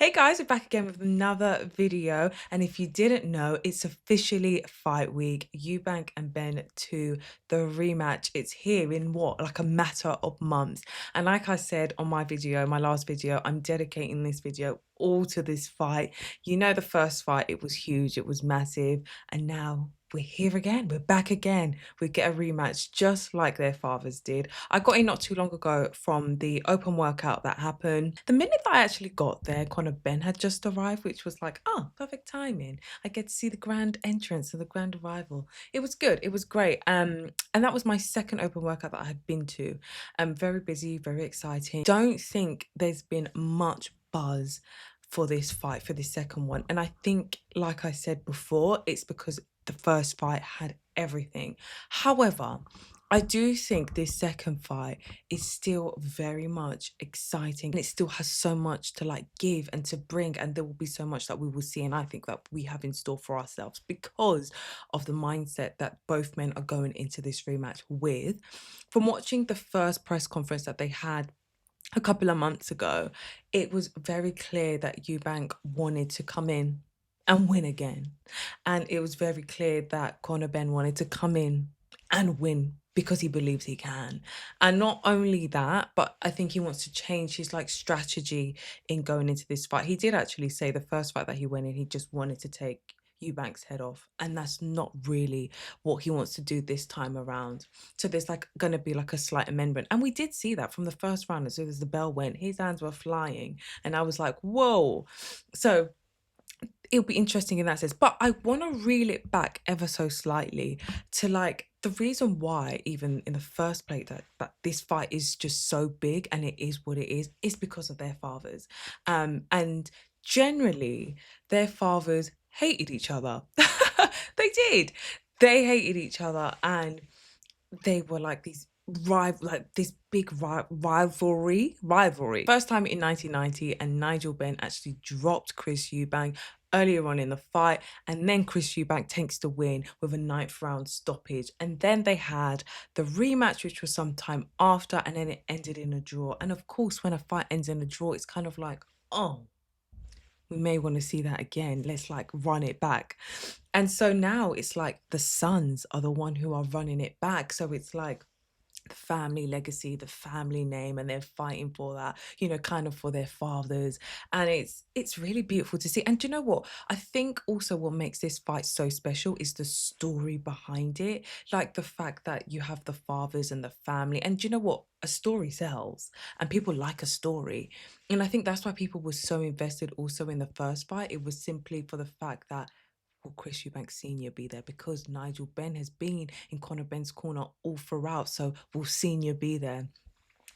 Hey guys, we're back again with another video. And if you didn't know, it's officially fight week. Eubank and Benn to the rematch. It's here in what, like a matter of months. And like I said on my video, my last video, I'm dedicating this video all to this fight. You know, the first fight, it was huge, it was massive. And now we're here again. We're back again. We get a rematch just like their fathers did. I got in not too long ago from the open workout that happened. The minute that I actually got there, Conor Ben had just arrived, which was like, oh, perfect timing. I get to see the grand entrance and the grand arrival. It was good. It was great. And that was my second open workout that I had been to. Very busy, very exciting. Don't think there's been much buzz for this fight, for the second one. And I think, like I said before, it's because the first fight had everything. However, I do think this second fight is still very much exciting and it still has so much to like give and to bring, and there will be so much that we will see, and I think that we have in store for ourselves because of the mindset that both men are going into this rematch with. From watching the first press conference that they had a couple of months ago, it was very clear that Eubank wanted to come in and win again. And it was very clear that Conor Ben wanted to come in and win because he believes he can. And not only that, but I think he wants to change his like strategy in going into this fight. He did actually say the first fight that he went in, he just wanted to take Eubank's head off. And that's not really what he wants to do this time around. So there's like going to be like a slight amendment. And we did see that from the first round. As soon as the bell went, his hands were flying. And I was like, whoa. So it'll be interesting in that sense. But I want to reel it back ever so slightly to like the reason why, even in the first place, that this fight is just so big and it is what it is because of their fathers. And generally, their fathers hated each other. They did. They hated each other and they were like these like this big rivalry. First time in 1990, and Nigel Benn actually dropped Chris Eubank earlier on in the fight, and then Chris Eubank takes the win with a ninth round stoppage. And then they had the rematch, which was some time after, and then it ended in a draw. And of course, when a fight ends in a draw, it's kind of like, oh, we may want to see that again. Let's like run it back. And so now it's like the sons are the one who are running it back. So it's like the family legacy, the family name, and they're fighting for that, you know, kind of for their fathers. And it's really beautiful to see. And do you know what? I think also what makes this fight so special is the story behind it. Like the fact that you have the fathers and the family. And do you know what? A story sells and people like a story. And I think that's why people were so invested also in the first fight. It was simply for the fact that will Chris Eubank Sr. be there? Because Nigel Benn has been in Conor Benn's corner all throughout. So will Senior be there?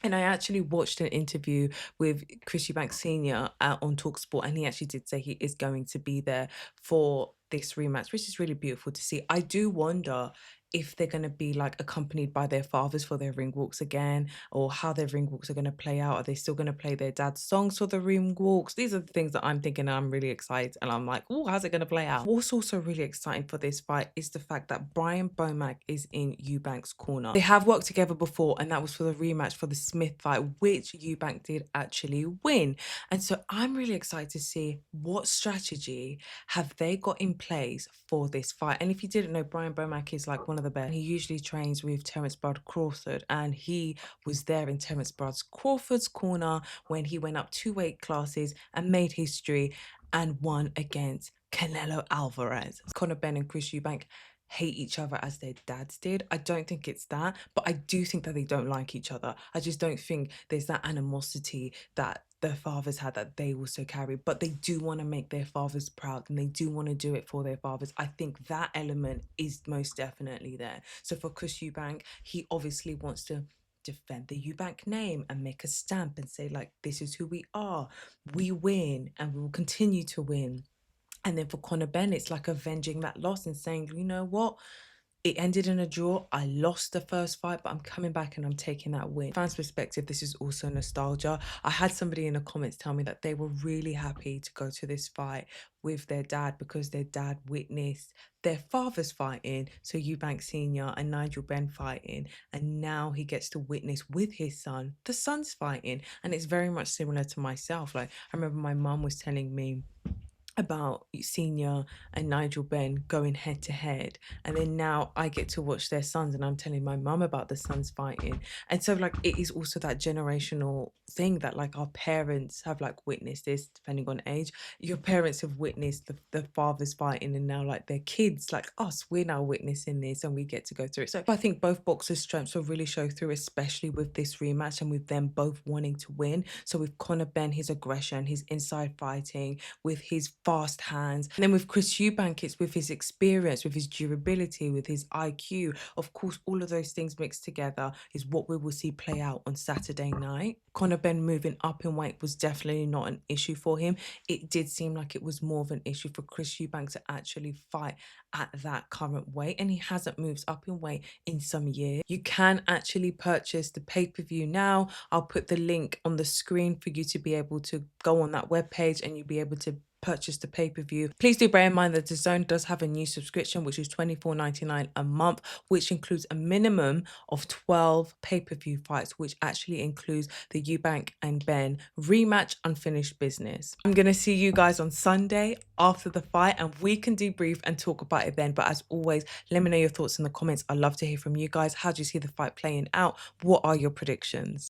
And I actually watched an interview with Chris Eubank Sr. On Talksport, and he actually did say he is going to be there for this rematch, which is really beautiful to see. I do wonder if they're going to be like accompanied by their fathers for their ring walks again, or how their ring walks are going to play out. Are they still going to play their dad's songs for the ring walks? These are the things that I'm thinking. I'm really excited, and I'm like, oh, how's it going to play out? What's also really exciting for this fight is the fact that Brian Bomack is in Eubank's corner. They have worked together before, and that was for the rematch for the Smith fight, which Eubank did actually win. And so I'm really excited to see what strategy have they got in place for this fight. And if you didn't know, Brian Bomack is like one of the best. He usually trains with Terence Bud Crawford, and he was there in Terence Bud Crawford's corner when he went up 2 weight classes and made history and won against Canelo Alvarez. Conor Benn and Chris Eubank hate each other as their dads did. I don't think it's that, but I do think that they don't like each other. I just don't think there's that animosity that their fathers had that they also carry, but they do want to make their fathers proud and they do want to do it for their fathers. I think that element is most definitely there. So for Chris Eubank, he obviously wants to defend the Eubank name and make a stamp and say like, this is who we are. We win and we will continue to win. And then for Conor Ben, it's like avenging that loss and saying, you know what? It ended in a draw. I lost the first fight, but I'm coming back and I'm taking that win. Fans' perspective, this is also nostalgia. I had somebody in the comments tell me that they were really happy to go to this fight with their dad because their dad witnessed their fathers fighting, so Eubank Senior and Nigel Benn fighting, and now he gets to witness with his son the sons fighting, and it's very much similar to myself. Like I remember my mum was telling me about Senior and Nigel Benn going head to head. And then now I get to watch their sons and I'm telling my mum about the sons fighting. And so like it is also that generational thing that like our parents have like witnessed this, depending on age. Your parents have witnessed the fathers fighting and now like their kids, like us, we're now witnessing this and we get to go through it. So I think both boxers' strengths will really show through, especially with this rematch and with them both wanting to win. So with Conor Benn, his aggression, his inside fighting, with his fast hands. And then with Chris Eubank, it's with his experience, with his durability, with his IQ. Of course, all of those things mixed together is what we will see play out on Saturday night. Conor Benn moving up in weight was definitely not an issue for him. It did seem like it was more of an issue for Chris Eubank to actually fight at that current weight, and he hasn't moved up in weight in some years. You can actually purchase the pay-per-view now. I'll put the link on the screen for you to be able to go on that webpage and you'll be able to purchase the pay-per-view. Please do bear in mind that DAZN does have a new subscription, which is $24.99 a month, which includes a minimum of 12 pay-per-view fights, which actually includes the Eubank and Benn rematch unfinished business. I'm going to see you guys on Sunday after the fight and we can debrief and talk about it then. But as always, let me know your thoughts in the comments. I'd love to hear from you guys. How do you see the fight playing out? What are your predictions?